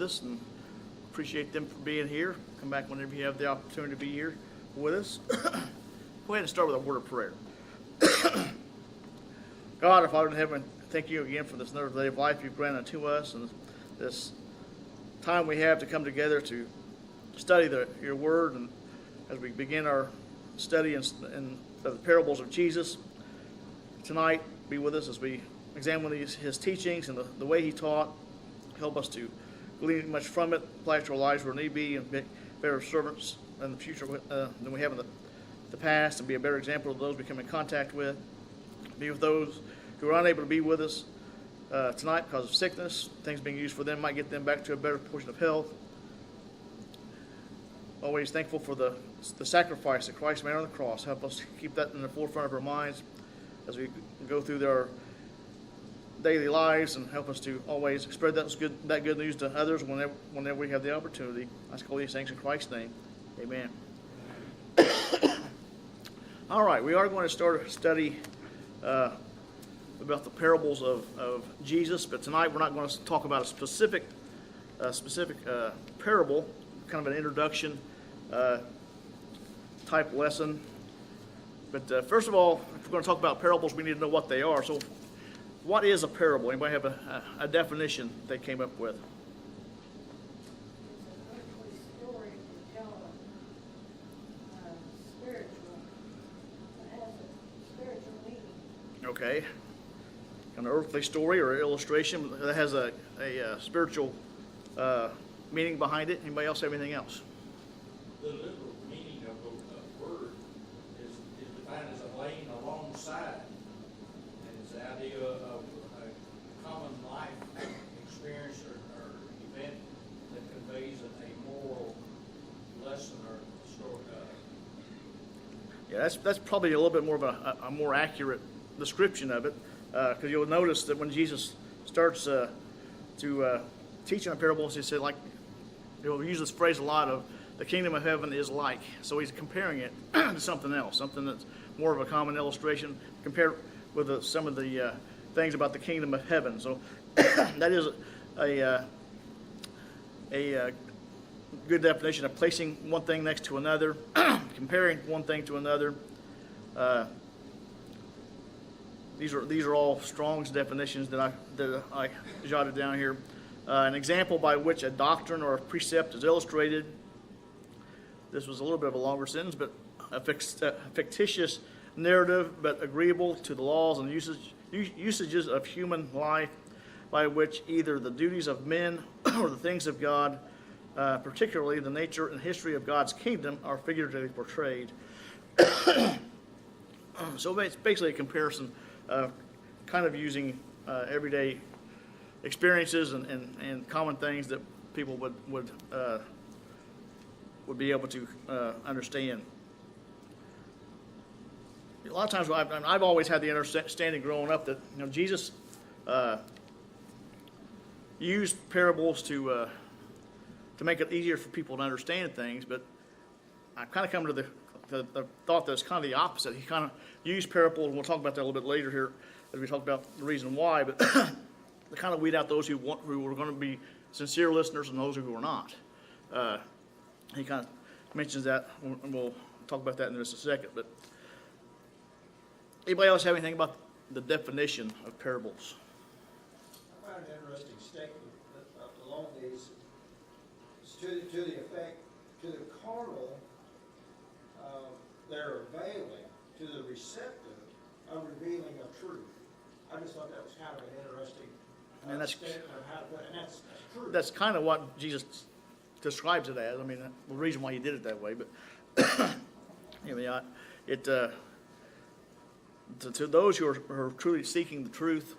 us, and appreciate them for being here. Come back whenever you have the opportunity to be here with us. Go ahead and start with a word of prayer. God, our Father in heaven, thank you again for this another day of life you've granted to us, and this time we have to come together to study your word, and as we begin our study in the parables of Jesus tonight, be with us as we examine his teachings and the way he taught. Help us to glean much from it, apply it to our lives where need be, and be better servants in the future than we have in the past, and be a better example of those we come in contact with. Be with those who are unable to be with us tonight because of sickness. Things being used for them might get them back to a better portion of health. Always thankful for the sacrifice that Christ made on the cross. Help us keep that in the forefront of our minds as we go through our daily lives, and help us to always spread that good news to others whenever we have the opportunity. I ask all these things in Christ's name. Amen. All right, we are going to start a study about the parables of Jesus, but tonight we're not going to talk about a specific parable, kind of an introduction type lesson. But first of all, if we're going to talk about parables, we need to know what they are. So what is a parable? Anybody have a definition they came up with? Okay, an earthly story or illustration that has a spiritual meaning behind it. Anybody else have anything else? The literal meaning of a word is defined as a laying alongside, and it's the idea of a common life experience or event that conveys a moral lesson or story. Yeah, that's probably a little bit more of a more accurate description of it, because you'll notice that when Jesus starts to teach in a parables, he said, like, he'll use this phrase a lot of the kingdom of heaven is like. So he's comparing it to something else, something that's more of a common illustration compared with some of the things about the kingdom of heaven. So that is a good definition of placing one thing next to another, comparing one thing to another. These are all Strong's definitions that I jotted down here. An example by which a doctrine or a precept is illustrated. This was a little bit of a longer sentence, but a fictitious narrative, but agreeable to the laws and usages of human life, by which either the duties of men or the things of God, particularly the nature and history of God's kingdom, are figuratively portrayed. So it's basically a comparison, kind of using everyday experiences and common things that people would be able to understand. A lot of times, I've always had the understanding growing up that Jesus used parables to make it easier for people to understand things, but I've kind of come to the thought that it's kind of the opposite. He kind of used parables, and we'll talk about that a little bit later here as we talk about the reason why, but to kind of weed out those who were going to be sincere listeners and those who were not. He kind of mentions that, and we'll talk about that in just a second. But anybody else have anything about the definition of parables? I found an interesting statement along these. It's to the effect, to the carnal, they're availing; to the receptive, a revealing of truth. I just thought that was kind of an interesting statement of how to put it, and that's true. That's kind of what Jesus describes it as. I mean, the reason why he did it that way. But to those who are truly seeking the truth,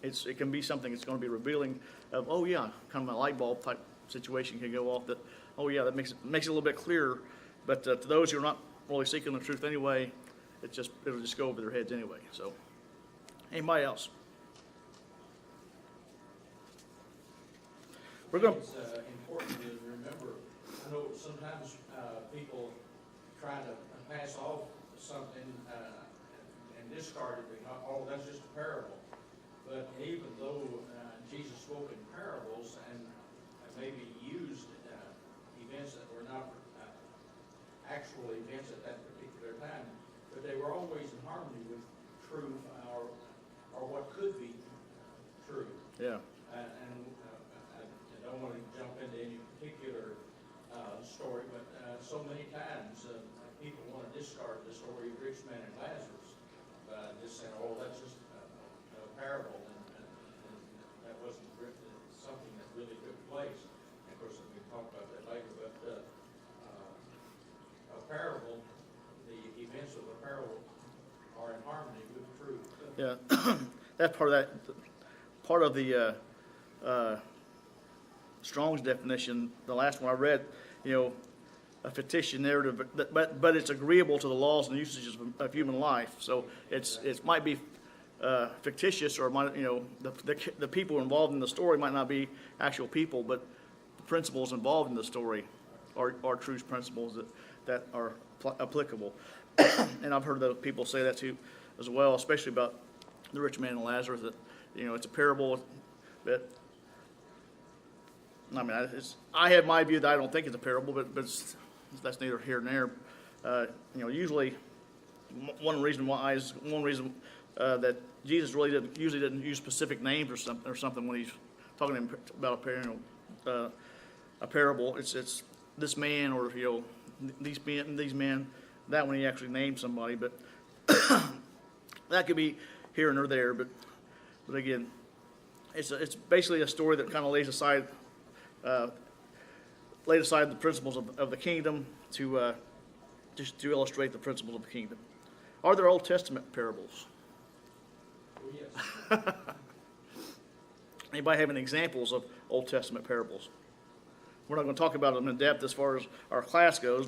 it can be something that's going to be revealing of, oh yeah, kind of a light bulb type situation can go off that, oh yeah, that makes it a little bit clearer. But to those who are not really seeking the truth anyway, it'll just go over their heads anyway. So, anybody else? We're going. It's important to remember. I know sometimes people try to pass off something and discard it. Oh, that's just a parable. But even though Jesus spoke in parables and maybe don't want to jump into any particular story, but so many times people want to discard the story of rich man and Lazarus by just saying, "Oh, that's just a parable," and that wasn't something that really took place. And of course, we can talk about that later. But a parable, the events of a parable are in harmony with truth. Yeah, that's part of the Strong's definition. The last one I read, a fictitious narrative, but it's agreeable to the laws and usages of human life. So it might be fictitious, or might, the people involved in the story might not be actual people, but the principles involved in the story are true principles that are applicable. And I've heard the people say that too, as well, especially about the rich man and Lazarus. That it's a parable, but I mean, I have my view that I don't think it's a parable, but that's neither here nor there. Usually, one reason that Jesus really usually didn't use specific names or something when he's talking about a parable. It's this man, or these men. That when he actually named somebody, but that could be here and there. But again, it's basically a story that kind of lays aside the principles of the kingdom to just to illustrate the principles of the kingdom. Are there Old Testament parables? Oh, yes. Anybody have any examples of Old Testament parables? We're not going to talk about them in depth as far as our class goes,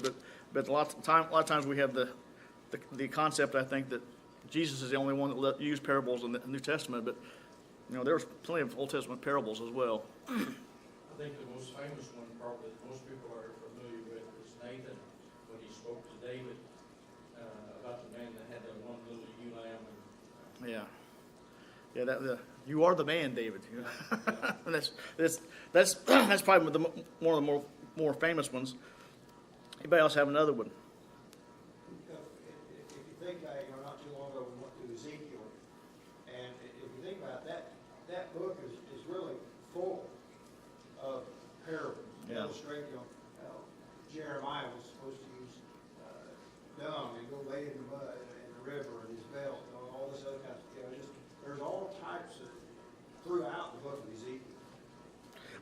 but a lot of times we have the concept, I think, that Jesus is the only one that used parables in the New Testament, but there's plenty of Old Testament parables as well. I think the most famous one, probably that most people are familiar with, is Nathan when he spoke to David about the man that had that one little ewe lamb. Yeah. You are the man, David. That's probably one of the more famous ones. Anybody else have another one? If you think about it, not too long ago we went through Ezekiel, and if you think about that book is really full of parables. Yeah. Illustrate, Jeremiah was supposed to use dung and go lay in the mud in the river and his belt, all this other kind of stuff. There's all types of throughout the book of Ezekiel.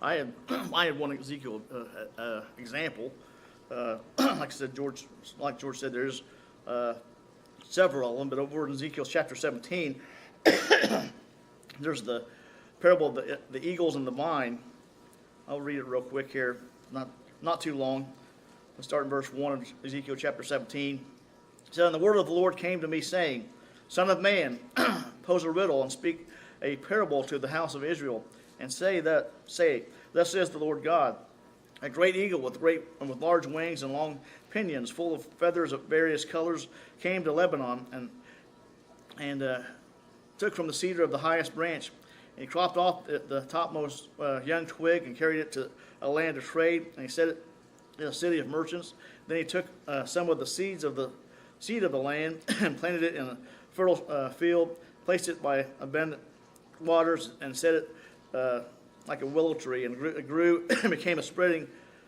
I had one Ezekiel example. Like George said, there's several of them, but over in Ezekiel chapter 17, there's the parable of the eagles and the vine. I'll read it real quick here, not too long. Let's start in verse 1 of Ezekiel chapter 17. It says, "And the word of the Lord came to me, saying, Son of man, pose a riddle and speak a parable to the house of Israel, and say, Thus says the Lord God, a great eagle with large wings and long pinions, full of feathers of various colors, came to Lebanon and took from the cedar of the highest branch. And he cropped off the topmost young twig and carried it to a land of trade, and he set it in a city of merchants. Then he took some of the seed of the land and planted it in a fertile field, placed it by abundant waters, and set it like a willow tree, and it grew and became a spreading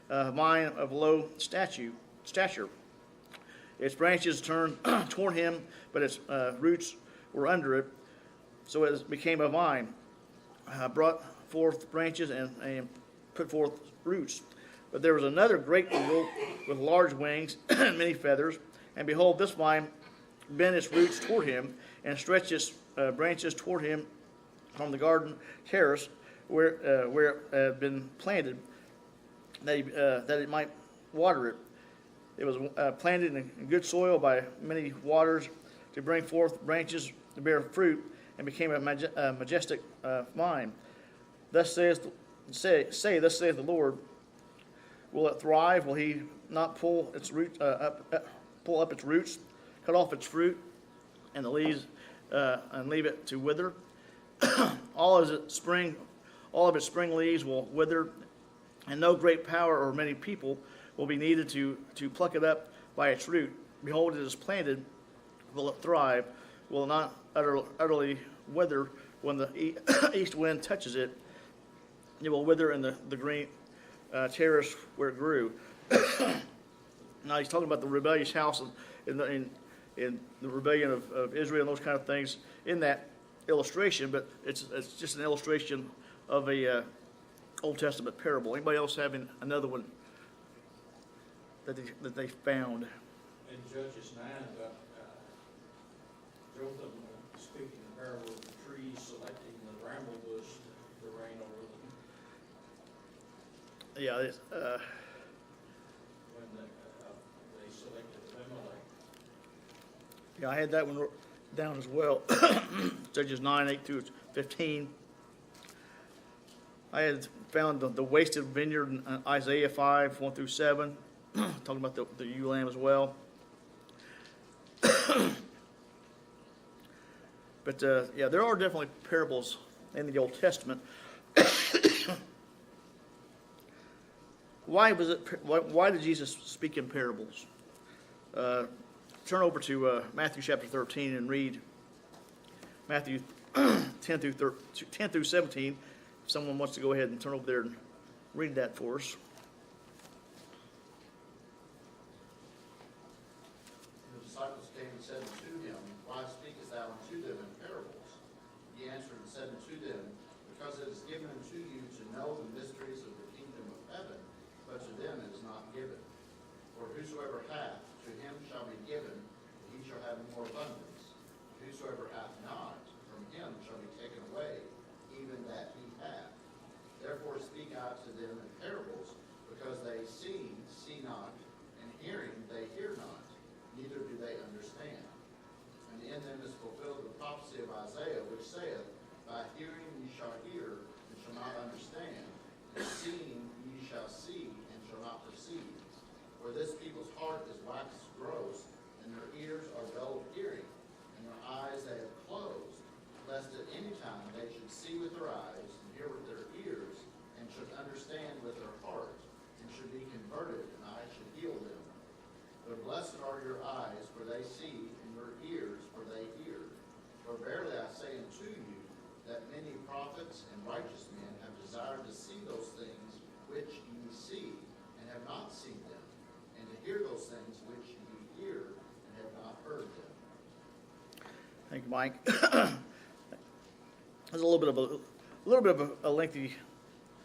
vine of low stature. Its branches turned toward him, but its roots were under it, so it became a vine, brought forth branches and put forth roots. But there was another great eagle with large wings and many feathers, and behold, this vine bent its roots toward him and stretched its branches toward him from the garden terrace where it had been planted, that it might water it. It was planted in good soil by many waters to bring forth branches to bear fruit, and became a majestic vine. Thus saith the Lord, will it thrive? Will he not pull its roots pull up its roots, cut off its fruit and the leaves, and leave it to wither? All of its spring leaves will wither, and no great power or many people will be needed to pluck it up by its root. Behold, it is planted, will it thrive? Will it not utterly wither when the east wind touches it? it will wither, and the green cherish where it grew. Now he's talking about the rebellious house in the rebellion of Israel and those kind of things in that illustration, but it's just an illustration of a Old Testament parable. Anybody else having another one that they found? In Judges 9, about Jotham speaking the parable of the trees, selecting the bramble bush to reign over them. Yeah, it's, When they selected Abimelech. yeah, I had that one down as well. Judges 9, 8 through 15. I had found the wasted vineyard in Isaiah 5, 1 through 7, talking about the ewe lamb as well. But yeah, there are definitely parables in the Old Testament. Why did Jesus speak in parables? Turn over to Matthew chapter 13 and read Matthew 10 through 17. If someone wants to go ahead and turn over there and read that for us. The disciples came and said unto him, Why speakest thou unto them in parables? He answered and said unto them, Because it is given unto you to know the mysteries of the kingdom of heaven, but to them it is not given. For whosoever hath, to him shall be given, and he shall have more abundance. Whosoever hath not, from him shall be taken away, even that he hath. Therefore speak I to them in parables, because they see not, and hearing they hear not, neither do they understand. And in them is fulfilled the prophecy of Isaiah, which saith, By hearing ye shall hear, and shall not understand, and seeing ye shall see, and shall not perceive. For this people's heart is waxed gross, and their ears are dull of hearing, and their eyes they have closed, lest at any time they should see with their eyes, and hear with their ears, and should understand with their heart, and should be converted, and I should heal them. But blessed are your eyes, for they see, and your ears, for they hear. For verily I say unto you, that many prophets and righteous men have desired to see those things which ye see, and have not seen them, and to hear those things which ye hear, and have not heard them. Thank you, Mike. There's a little bit of a lengthy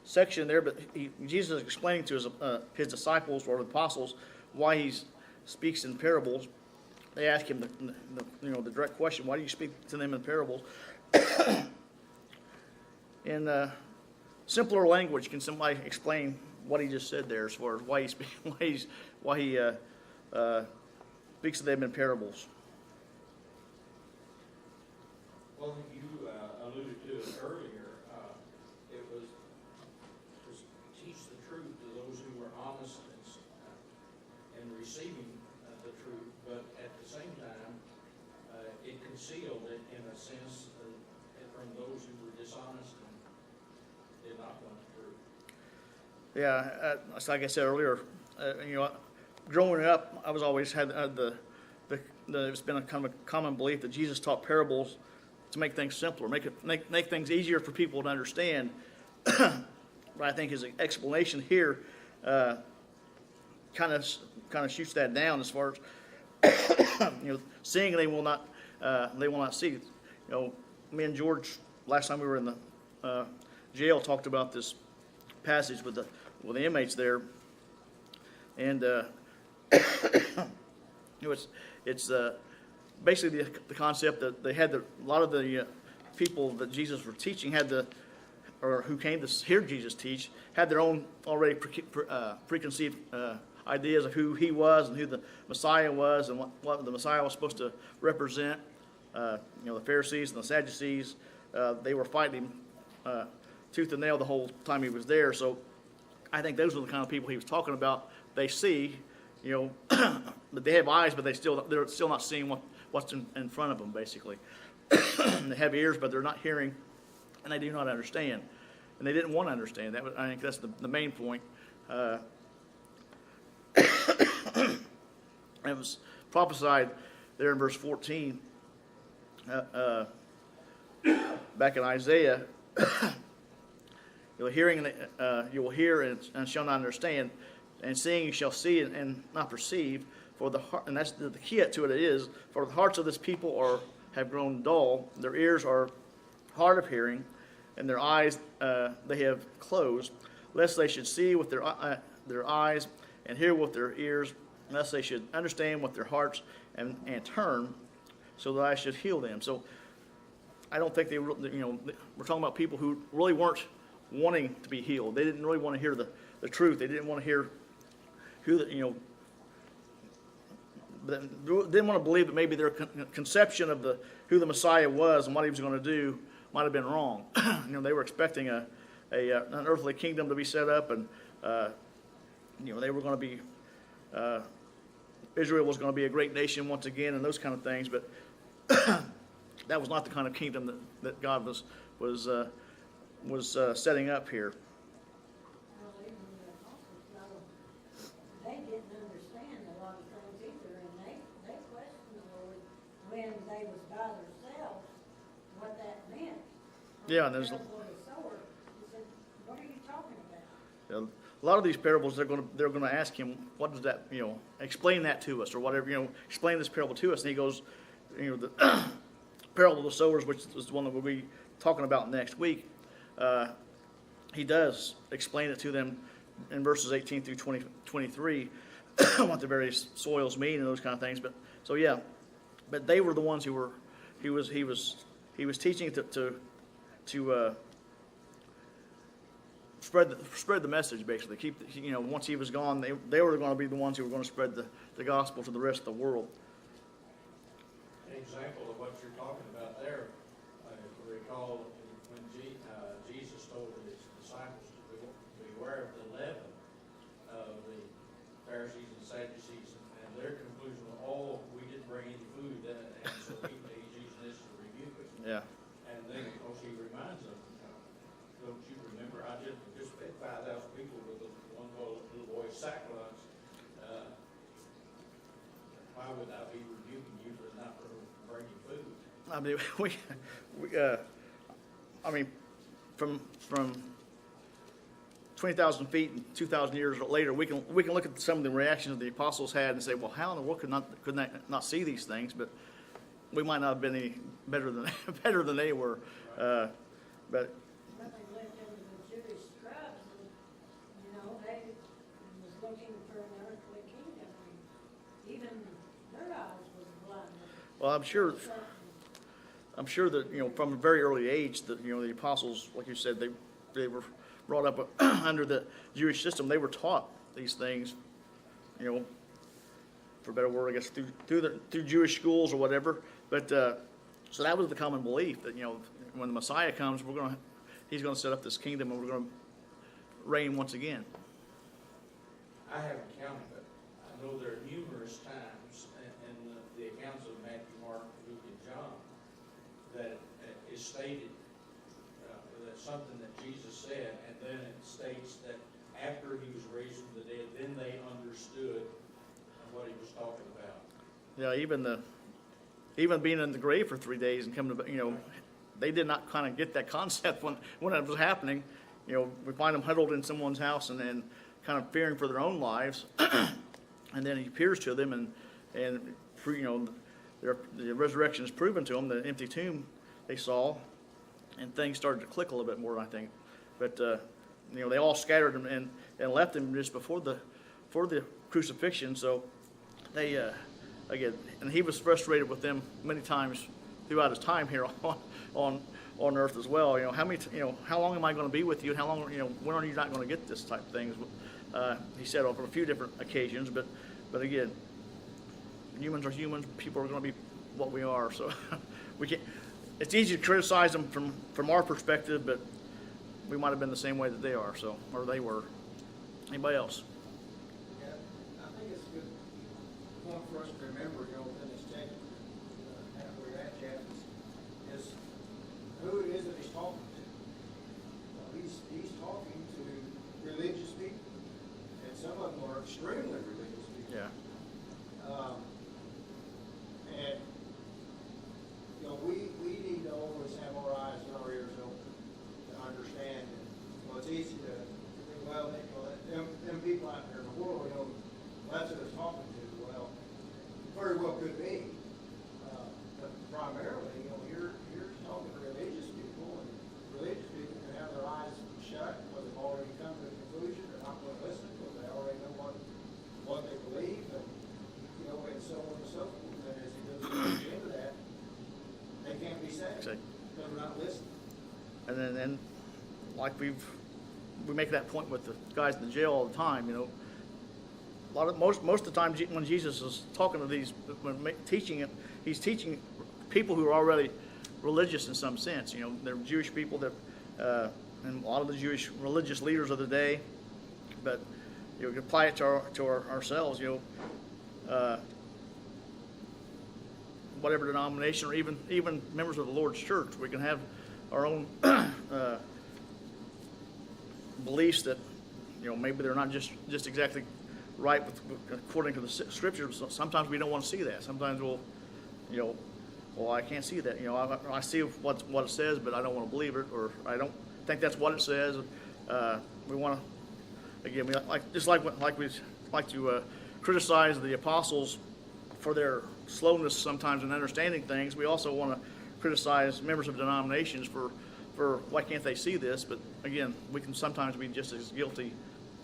section there, but Jesus is explaining to his disciples or the apostles why he speaks in parables. They ask him the direct question: Why do you speak to them in parables? In simpler language, can somebody explain what he just said there, as far as why he speaks to them in parables? Well, you alluded to it earlier. It was to teach the truth to those who were honest in receiving the truth, but at the same time, it concealed it in a sense from those who were dishonest and did not want the truth. Yeah, like I said earlier, growing up, I was always had it's been a kind of a common belief that Jesus taught parables to make things simpler, make things easier for people to understand. But I think his explanation here kind of shoots that down as far as seeing they will not see. Me and George last time we were in the jail talked about this passage with the inmates there, and it's basically the concept that they had a lot of the people that Jesus was teaching or who came to hear Jesus teach had their own already preconceived ideas of who he was and who the Messiah was and what the Messiah was supposed to represent. The Pharisees and the Sadducees, they were fighting him tooth and nail the whole time he was there. So I think those are the kind of people he was talking about. They see, but they have eyes, but they're still not seeing what's in front of them, basically. They have ears, but they're not hearing, and they do not understand. And they didn't want to understand. I think that's the main point. It was prophesied there in verse 14, back in Isaiah. You'll hearing, you will hear and shall not understand, and seeing you shall see and not perceive. For the heart, and that's the key to it is, for the hearts of this people have grown dull, their ears are hard of hearing, and their eyes they have closed, lest they should see with their eyes and hear with their ears, lest they should understand with their hearts and turn, so that I should heal them. So I don't think we're talking about people who really weren't wanting to be healed. They didn't really want to hear the truth. They didn't want to hear didn't want to believe that maybe their conception of who the Messiah was and what he was going to do might have been wrong. They were expecting an earthly kingdom to be set up, and they were going to be Israel was going to be a great nation once again, and those kind of things. But that was not the kind of kingdom that God was setting up here. Well, even the apostles, they didn't understand a lot of things either, and they questioned the Lord when they was by themselves, what that meant. Yeah, and there's The sower, he said, what are you talking about? a lot of these parables, they're going to ask him, what does that, explain that to us, or whatever, explain this parable to us. And he goes, the parable of the sowers, which is the one that we'll be talking about next week. He does explain it to them in verses 18 through 23, what the various soils mean and those kind of things. But they were the ones who were, he was teaching to spread the message, basically. Once he was gone, they were going to be the ones who were going to spread the gospel to the rest of the world. An example of what you're talking about there, if you recall when Jesus told his disciples to beware of the leaven of the Pharisees and Sadducees, and their conclusion was, we didn't bring any food, and so he's using this to rebuke us. Yeah. And then, of course, he reminds them, don't you remember, I just fed 5,000 people with one little boy's sack lunch. Why would I be rebuking you for not bringing food? I mean, from 20,000 feet and 2,000 years later, we can look at some of the reactions the apostles had and say, well, how in the world could they not see these things? But we might not have been any better than they were. But But they lived under the Jewish scribes, and, they was looking for an earthly kingdom, and even their eyes was blinded. well, I'm sure that from a very early age that the apostles, like you said, they were brought up under the Jewish system. They were taught these things, for a better word, I guess, through Jewish schools or whatever. But so that was the common belief that when the Messiah comes, he's going to set up this kingdom and we're going to reign once again. I haven't counted, but I know there are numerous times in the accounts of Matthew, Mark, Luke, and John that is stated that something that Jesus said, and then it states that after he was raised from the dead, then they understood what he was talking about. Yeah, even being in the grave for 3 days and coming to, they did not kind of get that concept when it was happening. We find them huddled in someone's house and then kind of fearing for their own lives. And then he appears to them and the resurrection is proven to them, the empty tomb they saw, and things started to click a little bit more, I think. But, they all scattered and left him just before the crucifixion. So they, again, and he was frustrated with them many times throughout his time here on earth as well. How long am I going to be with you? And how long, when are you not going to get this type of things? He said over a few different occasions, but again, humans are humans. People are going to be what we are. So we can't. It's easy to criticize them from our perspective, but we might have been the same way that they are. Or they were. Anybody else? Yeah, I think it's a good point for us to remember, in this text, where you're at, Jeff, is who it is that he's talking to. He's talking to religious people, and some of them are extremely religious people. Yeah. And we need to always have our eyes and our ears open to understand. Well, it's like we make that point with the guys in the jail all the time, you know. Most of the time when Jesus is talking to these, teaching it, he's teaching people who are already religious in some sense. You know, they're Jewish people that, and a lot of the Jewish religious leaders of the day. But you know, we can apply it to ourselves. You know, whatever denomination, or even members of the Lord's church, we can have our own beliefs that, you know, maybe they're not just exactly right according to the scriptures. Sometimes we don't want to see that. Sometimes we'll, you know, well, I can't see that. You know, I see what it says, but I don't want to believe it, or I don't think that's what it says. We want to, again, we like to criticize the apostles for their slowness sometimes in understanding things. We also want to criticize members of denominations for why can't they see this? But again, we can sometimes be just as guilty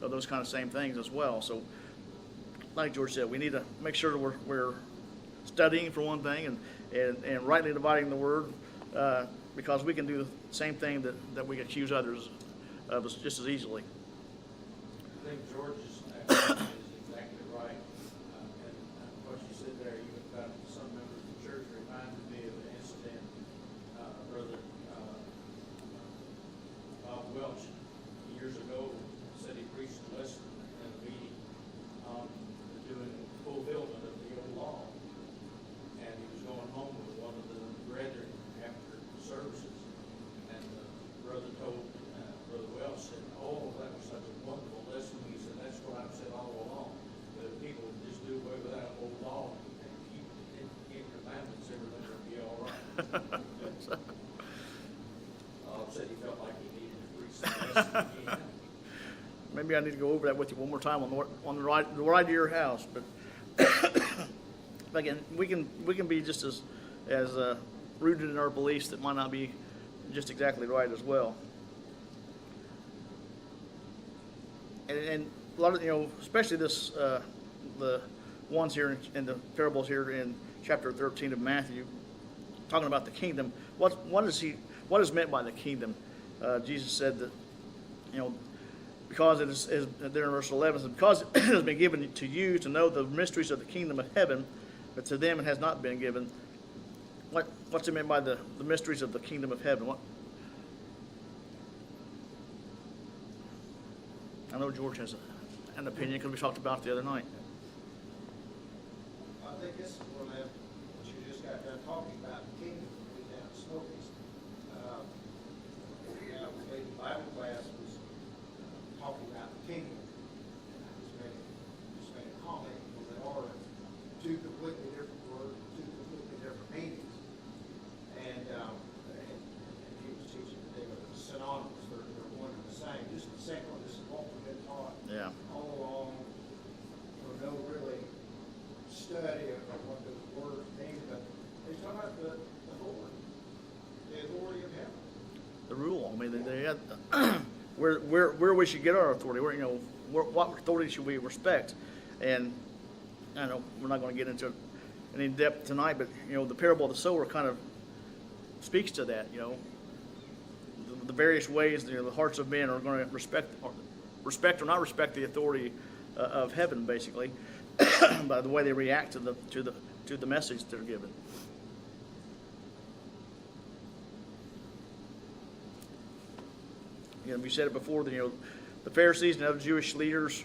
of those kind of same things as well. So, like George said, we need to make sure we're studying for one thing and rightly dividing the word, because we can do the same thing that we accuse others of just as easily. I think George's explanation is exactly right. And what you said there, even about some members of the church, reminded me of an incident. Brother Bob Welch, years ago, said he preached a lesson in a meeting on doing fulfillment of the old law. And he was going home with one of the brethren after services. And the brother told Brother Welch, said, "Oh, that was such a wonderful lesson." He said, "That's what I've said all along. That if people would just do away with that old law and keep the Ten Commandments, everything would be all right." Said he felt like he needed to preach that lesson again. Maybe I need to go over that with you one more time on the ride to your house. But again, we can be just as rooted in our beliefs that might not be just exactly right as well. And a lot of, you know, especially this the ones here in the parables here in chapter 13 of Matthew, talking about the kingdom. What is meant by the kingdom? Jesus said that, you know, because it is there in verse 11, because it has been given to you to know the mysteries of the kingdom of heaven, but to them it has not been given. What's it meant by the mysteries of the kingdom of heaven? I know George has an opinion because we talked about it the other night. I think this is one that you just got done talking about, the kingdom, we down in Smokies. The Bible class was talking about the kingdom. And I just made a comment, because they are two completely different words, two completely different meanings. And he was teaching that they were synonymous, they're one and the same. Just the same one, this is what we've been taught Yeah. all along, or no really study of what the words mean, but he's talking about the authority of heaven. The rule. I mean, they had where we should get our authority. Where, you know, what authority should we respect? And I know we're not going to get into it in any depth tonight, but you know, the parable of the sower kind of speaks to that. You know, the various ways, you know, the hearts of men are going to respect or not respect the authority of heaven, basically, by the way they react to the message they're given. You know, we said it before that, you know, the Pharisees and other Jewish leaders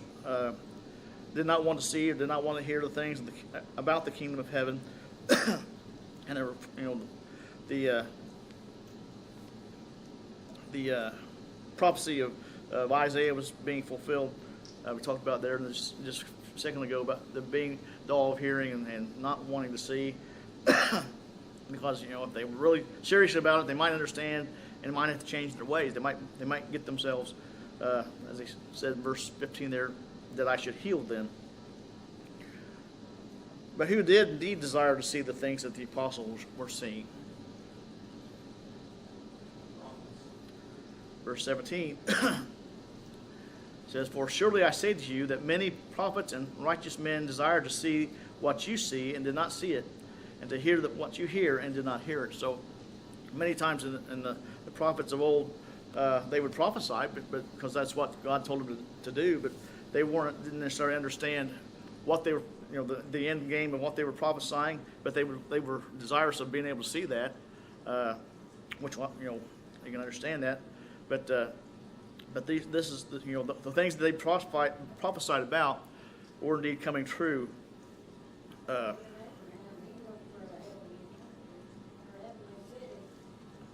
did not want to see or did not want to hear the things about the kingdom of heaven, and they were, you know, the prophecy of Isaiah was being fulfilled. We talked about there just a second ago about the being dull of hearing and not wanting to see, because, you know, if they were really serious about it, they might understand and might have to change their ways. They might get themselves, as he said in verse 15 there, that I should heal them. But who did indeed desire to see the things that the apostles were seeing? Verse 17 says, "For surely I say to you that many prophets and righteous men desire to see what you see and did not see it, and to hear what you hear and did not hear it." So many times in the prophets of old, they would prophesy, but because that's what God told them to do. But they didn't necessarily understand what they were, the end game of what they were prophesying. But they were desirous of being able to see that, which you can understand that. But this is the things that they prophesied about were indeed coming true.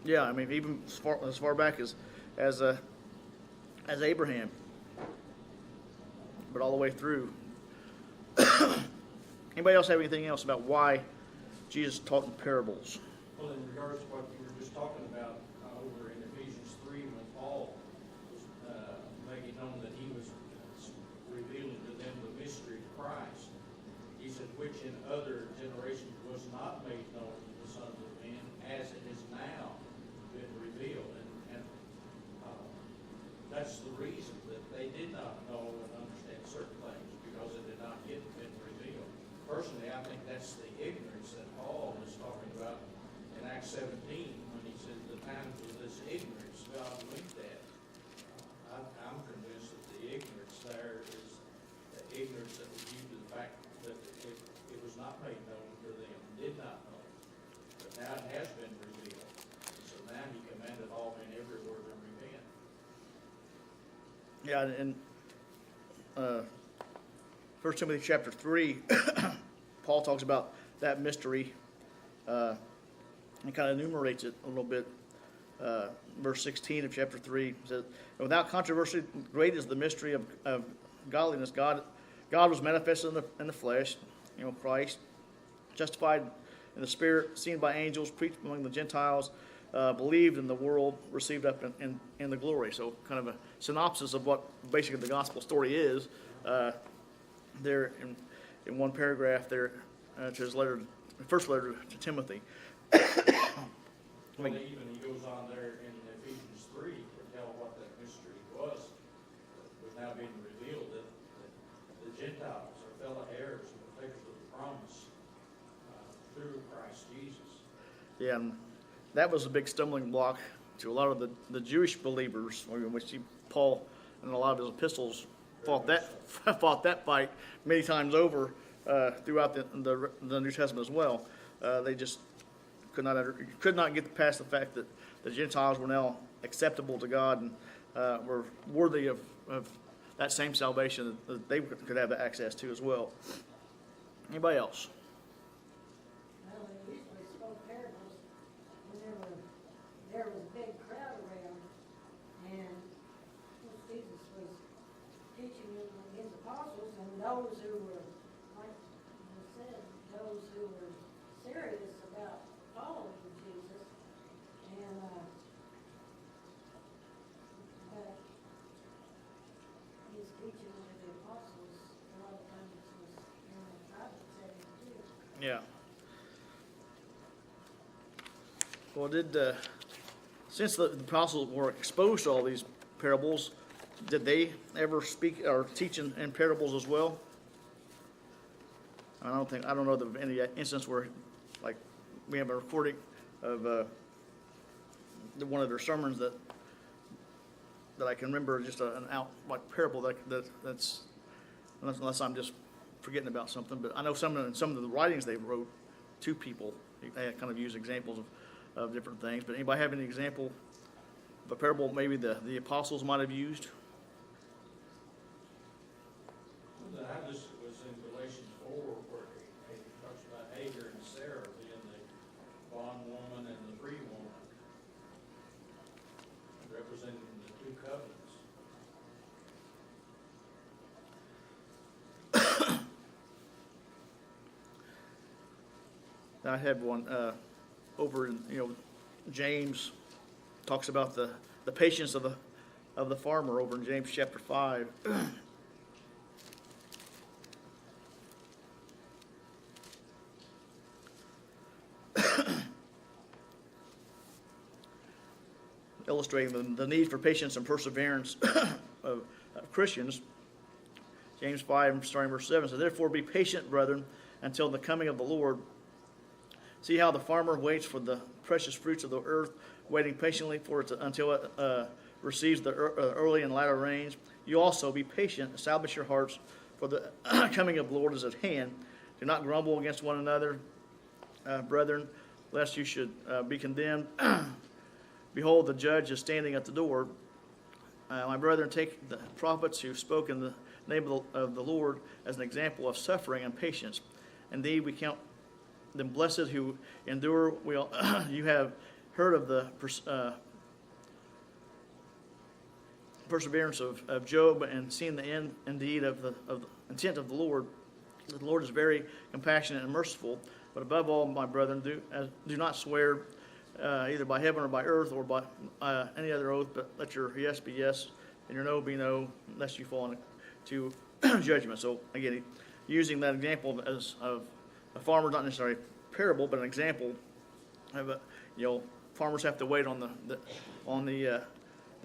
Yeah, I mean, even as far back as Abraham, but all the way through. Anybody else have anything else about why Jesus taught in parables? Well, in regards to what you were just talking about over in Ephesians 3, when Paul was making known that he was revealing to them the mystery of Christ, he said, which in other generations was not made known to the sons of men, as it is now been revealed. And that's the reason that they did not know and understand certain things, because it had not yet been revealed. Personally, I think that's the ignorance that Paul is talking about in Acts 17, when he says the times of this ignorance God winked at. I'm convinced that the ignorance there is the ignorance that was due to the fact that it was not made known to them, did not know. But now it has been revealed. So now he commanded all men everywhere to repent. Yeah, and 1 Timothy chapter 3, Paul talks about that mystery and kind of enumerates it a little bit. Verse 16 of chapter 3 says, without controversy, great is the mystery of godliness. God was manifested in the flesh, Christ, justified in the Spirit, seen by angels, preached among the Gentiles, believed in the world, received up in the glory. So kind of a synopsis of what basically the gospel story is there in one paragraph there to his first letter to Timothy. Well, even he goes on there in Ephesians 3 to tell what that mystery was now being revealed, that the Gentiles are fellow heirs and partakers of the promise through Christ Jesus. Yeah, and that was a big stumbling block to a lot of the Jewish believers, which Paul in a lot of his epistles fought that fight many times over throughout the New Testament as well. They just could not get past the fact that the Gentiles were now acceptable to God and were worthy of that same salvation that they could have access to as well. Anybody else? Well, they usually spoke parables when there was a big crowd around, and Jesus was teaching his apostles, and those who were, like you said, those who were serious about following Jesus, and but his teaching with the apostles a lot of times was in a private setting too. Yeah. Well, since the apostles were exposed to all these parables, did they ever speak or teach in parables as well? I don't know of any instance where, like, we have a recording of one of their sermons that I can remember, just an parable that's unless I'm just forgetting about something. But I know some of the writings they wrote to people, they kind of use examples of different things. But anybody have any example of a parable maybe the apostles might have used? This was in Galatians 4, where he talks about Hagar and Sarah being the bondwoman and the free woman, representing the two covenants. I had one over in James talks about the patience of the farmer over in James chapter 5. Illustrating the need for patience and perseverance of Christians. James 5, starting verse 7 says, therefore be patient, brethren, until the coming of the Lord. See how the farmer waits for the precious fruits of the earth, waiting patiently for it until it receives the early and latter rains. You also be patient, establish your hearts, for the coming of the Lord is at hand. Do not grumble against one another, brethren, lest you should be condemned. Behold, the judge is standing at the door. My brethren, take the prophets who spoke in the name of the Lord as an example of suffering and patience. Indeed, we count them blessed who endure. You have heard of the perseverance of Job and seen the end, indeed, of the intent of the Lord. The Lord is very compassionate and merciful. But above all, my brethren, do not swear either by heaven or by earth or by any other oath, but let your yes be yes and your no be no, lest you fall into judgment. So again, using that example of a farmer, not necessarily a parable, but an example of farmers have to wait on the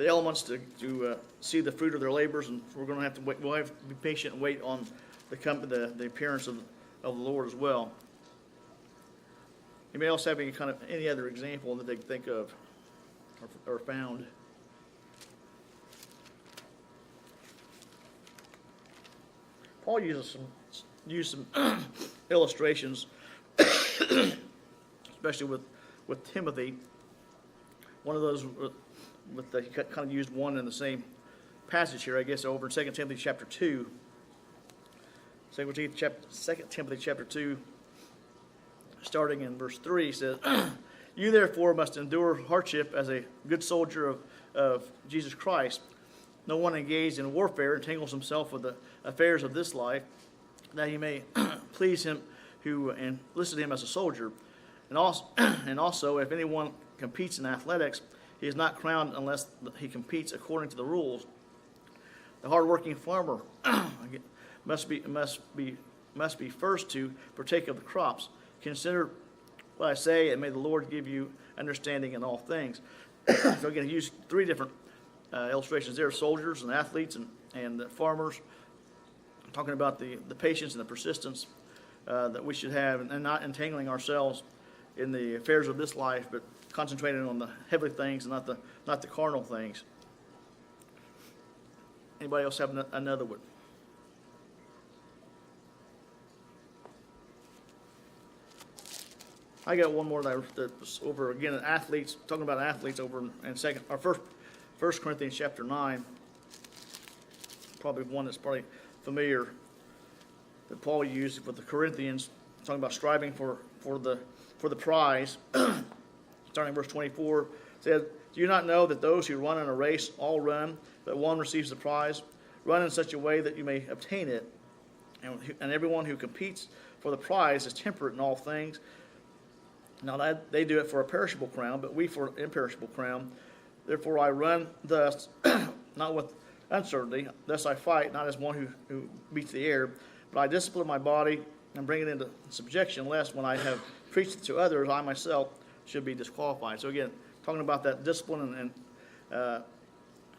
elements to see the fruit of their labors, and we're going to have to wait. We'll have to be patient and wait on the appearance of the Lord as well. Anybody else have any other example that they can think of or found? Paul used some illustrations, especially with Timothy. One of those he kind of used one in the same passage here, I guess, over in 2 Timothy chapter 2. 2 Timothy chapter 2, starting in verse 3, says, You therefore must endure hardship as a good soldier of Jesus Christ. No one engaged in warfare entangles himself with the affairs of this life, that he may please him who enlisted him as a soldier. And also, if anyone competes in athletics, he is not crowned unless he competes according to the rules. The hard-working farmer must be first to partake of the crops. Consider what I say, and may the Lord give you understanding in all things. So again, he used three different illustrations there: soldiers and athletes and farmers, talking about the patience and the persistence that we should have, and not entangling ourselves in the affairs of this life, but concentrating on the heavenly things and not the carnal things. Anybody else have another one? I got one more that was over again in athletes, talking about athletes over in First Corinthians chapter 9. Probably one that's probably familiar that Paul used with the Corinthians, talking about striving for the prize. Starting in verse 24, says, Do you not know that those who run in a race all run, but one receives the prize? Run in such a way that you may obtain it. And everyone who competes for the prize is temperate in all things. Now they do it for a perishable crown, but we for an imperishable crown. Therefore I run thus, not with uncertainty. Thus I fight, not as one who beats the air, but I discipline my body and bring it into subjection, lest when I have preached it to others, I myself should be disqualified. So again, talking about that discipline and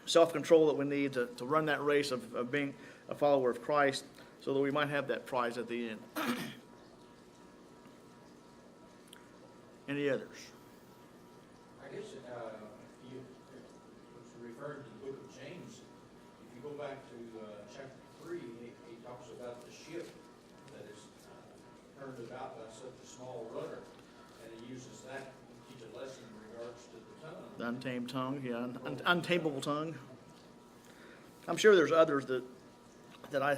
self-control that we need to run that race of being a follower of Christ, so that we might have that prize at the end. Any others? I guess you was referring to the book of James. If you go back to chapter 3, he talks about the ship that is turned about by such a small rudder, and he uses that to teach a lesson in regards to the tongue. The untamed tongue, yeah, untamable tongue. I'm sure there's others that I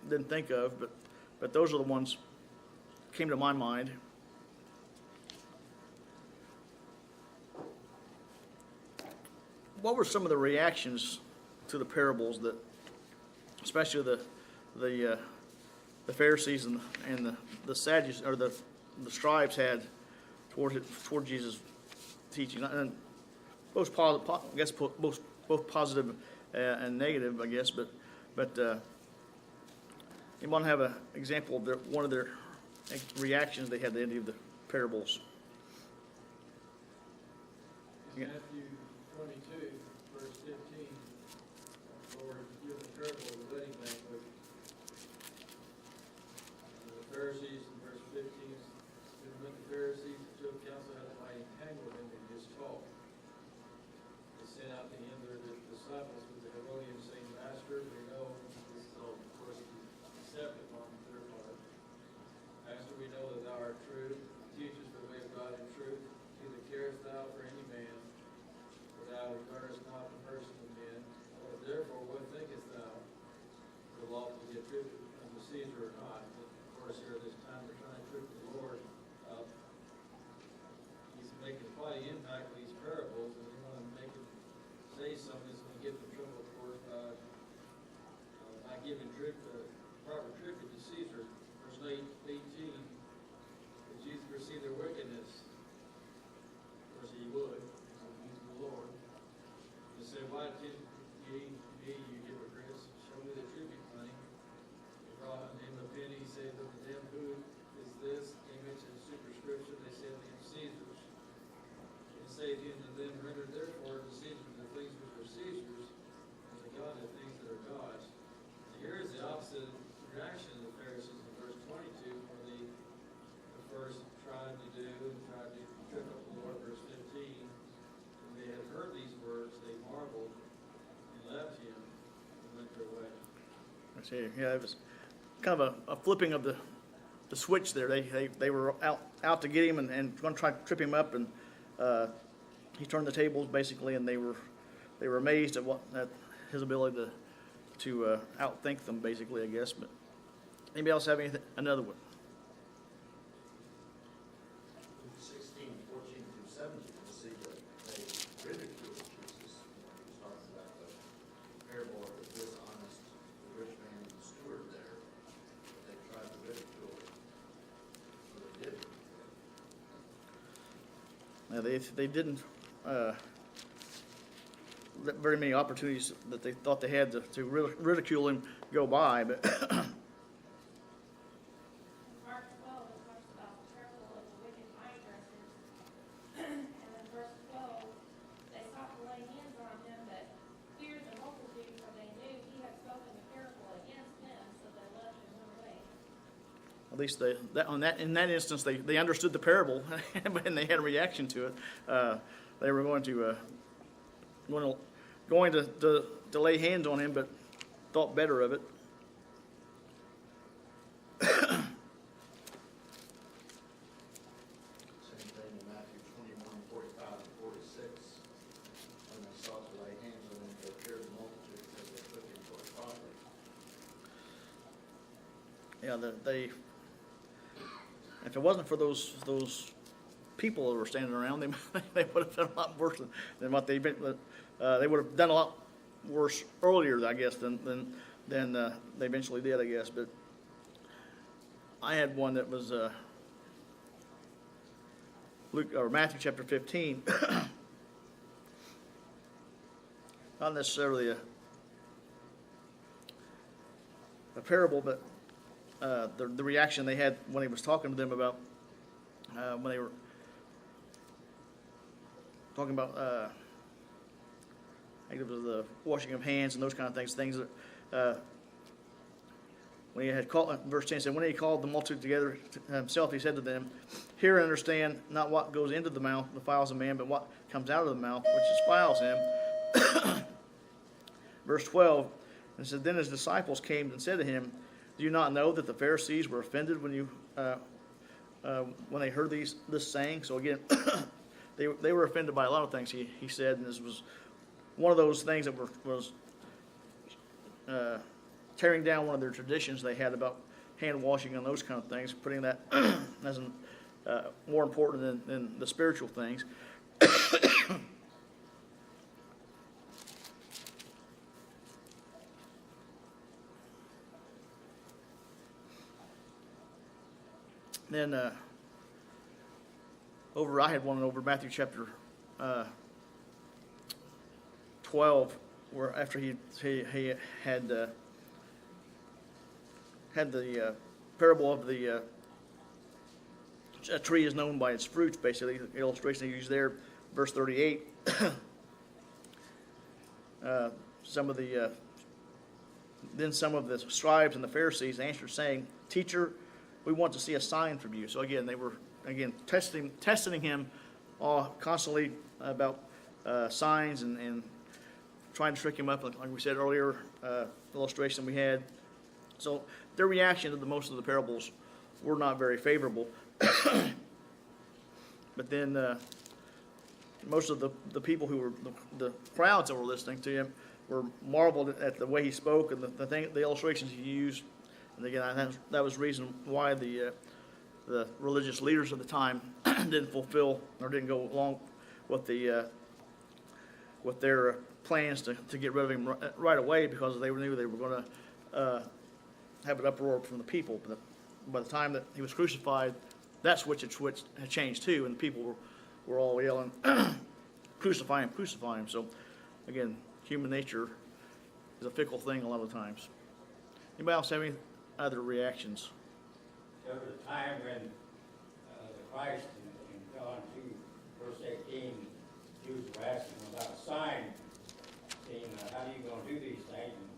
didn't think of, but those are the ones that came to my mind. What were some of the reactions to the parables that, especially the Pharisees and the Sadducees or the scribes had toward Jesus' teaching? And both positive and negative, I guess. But anyone have an example of one of their reactions they had to any of the parables? Yeah. Matthew 22, verse 15, Lord, give the parable of the wedding banquet. The Pharisees, in verse 15, with the Pharisees took counsel how they might entangle him in his talk. The truth, teaches the way of God in truth. Neither carest thou for any man, for thou regardest not the person of men. Therefore, what thinkest thou? The law to be attributed unto Caesar or not? But of course, here this time they're trying to trick the Lord. He's making quite an impact with these parables, and they want to make him say something that's going to get them in trouble, of course, by giving proper tribute to Caesar. Verse 18, that Jesus received their wickedness. Of course, he would, because he's the Lord. He said, why did ye me, you hypocrites? Show me the tribute money. They brought unto him a penny. He said unto them, who is this? They mentioned superscription. They said unto him, Caesar's. And said unto them, render therefore to Caesar the things which are Caesar's, and to God the things that are God's. And here is the opposite reaction of the Pharisees in verse 22, where they at first tried to trip up the Lord. Verse 15, when they had heard these words, they marveled and left him and went their way. I see. Yeah, it was kind of a flipping of the switch there. They were out to get him and going to try to trip him up, and he turned the tables basically, and they were amazed at his ability to outthink them basically, I guess. But anybody else have anything? Another one? Luke 16, 14 through 17, we see that they ridiculed Jesus. He was talking about the parable of the dishonest, the rich man and the steward there. They tried to ridicule him. So they did. Now they didn't let very many opportunities that they thought they had to ridicule him go by, but Mark 12, it talks about the parable of the wicked vine dressers. And in verse 12, they sought to lay hands on him, but feared the multitude, for they knew he had spoken the parable against them, so they left him away. at least in that instance they understood the parable and they had a reaction to it. They were going to lay hands on him, but thought better of it. Same thing in Matthew 21, 45 and 46. When they sought to lay hands on him, they feared the multitude because they took him for a prophet. Yeah, if it wasn't for those people that were standing around, they would have done a lot worse than what they've been. They would have done a lot worse earlier, I guess, than they eventually did, I guess. But I had one that was Matthew chapter 15. Not necessarily a parable, but the reaction they had when he was talking to them about when they were talking about I think it was the washing of hands and those kind of things that when he had called, verse 10 said, when he called the multitude together to himself, he said to them, hear and understand, not what goes into the mouth defiles a man, but what comes out of the mouth, which defiles him. Verse 12, and said, then his disciples came and said to him, do you not know that the Pharisees were offended when they heard this saying? So again, they were offended by a lot of things he said, and this was one of those things that was tearing down one of their traditions they had about hand washing and those kind of things, putting that as more important than the spiritual things. Then I had one over Matthew chapter 12, where after he had the parable of the a tree is known by its fruits, basically the illustration he used there, verse 38. Some of the scribes and the Pharisees answered, saying, teacher, we want to see a sign from you. So again, they were testing him constantly about signs and trying to trick him up, like we said earlier, illustration we had. So their reaction to most of the parables were not very favorable. But then, most of the people who were, the crowds that were listening to him were marveled at the way he spoke and the illustrations he used. And again, that was the reason why the religious leaders of the time didn't fulfill or didn't go along with with their plans to get rid of him right away, because they knew they were going to have an uproar from the people. But by the time that he was crucified, that switch had changed too, and the people were all yelling, "Crucify him, crucify him." So again, human nature is a fickle thing a lot of times. Anybody else have any other reactions? There was a time when the Christ in John 2, verse 18, Jews were asking him about a sign, saying, how are you going to do these things? And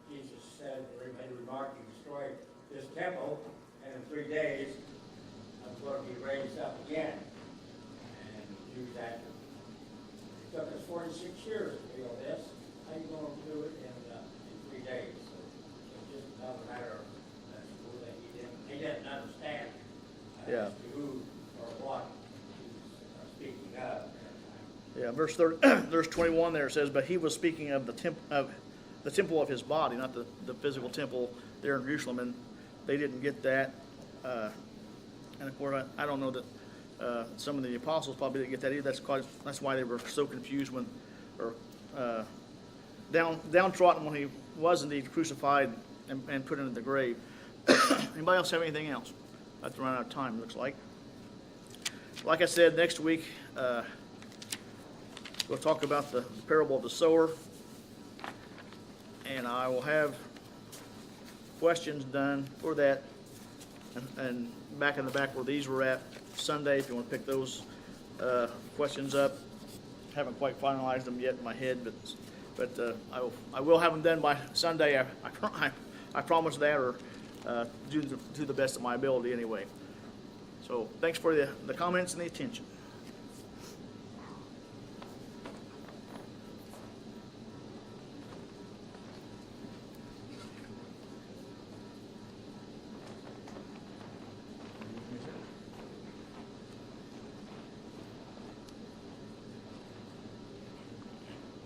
Jesus said, or he made a remark, you destroy this temple, and in 3 days, I'm going to be raised up again. And the Jews answered, it took us 46 years to build this. How are you going to do it in 3 days? So it's just another matter of that he didn't understand Yeah. as to who or what he's speaking of. Yeah, verse 21 there says, "But he was speaking of the temple of his body, not the physical temple there in Jerusalem." And they didn't get that. And of course, I don't know that some of the apostles probably didn't get that either. That's why they were so confused or downtrodden when he was indeed crucified and put into the grave. Anybody else have anything else? I have to run out of time, it looks like. Like I said, next week, we'll talk about the parable of the sower. And I will have questions done for that. And back in the back where these were at Sunday, if you want to pick those questions up. Haven't quite finalized them yet in my head, but I will have them done by Sunday. I promise that, or do the best of my ability anyway. So thanks for the comments and the attention.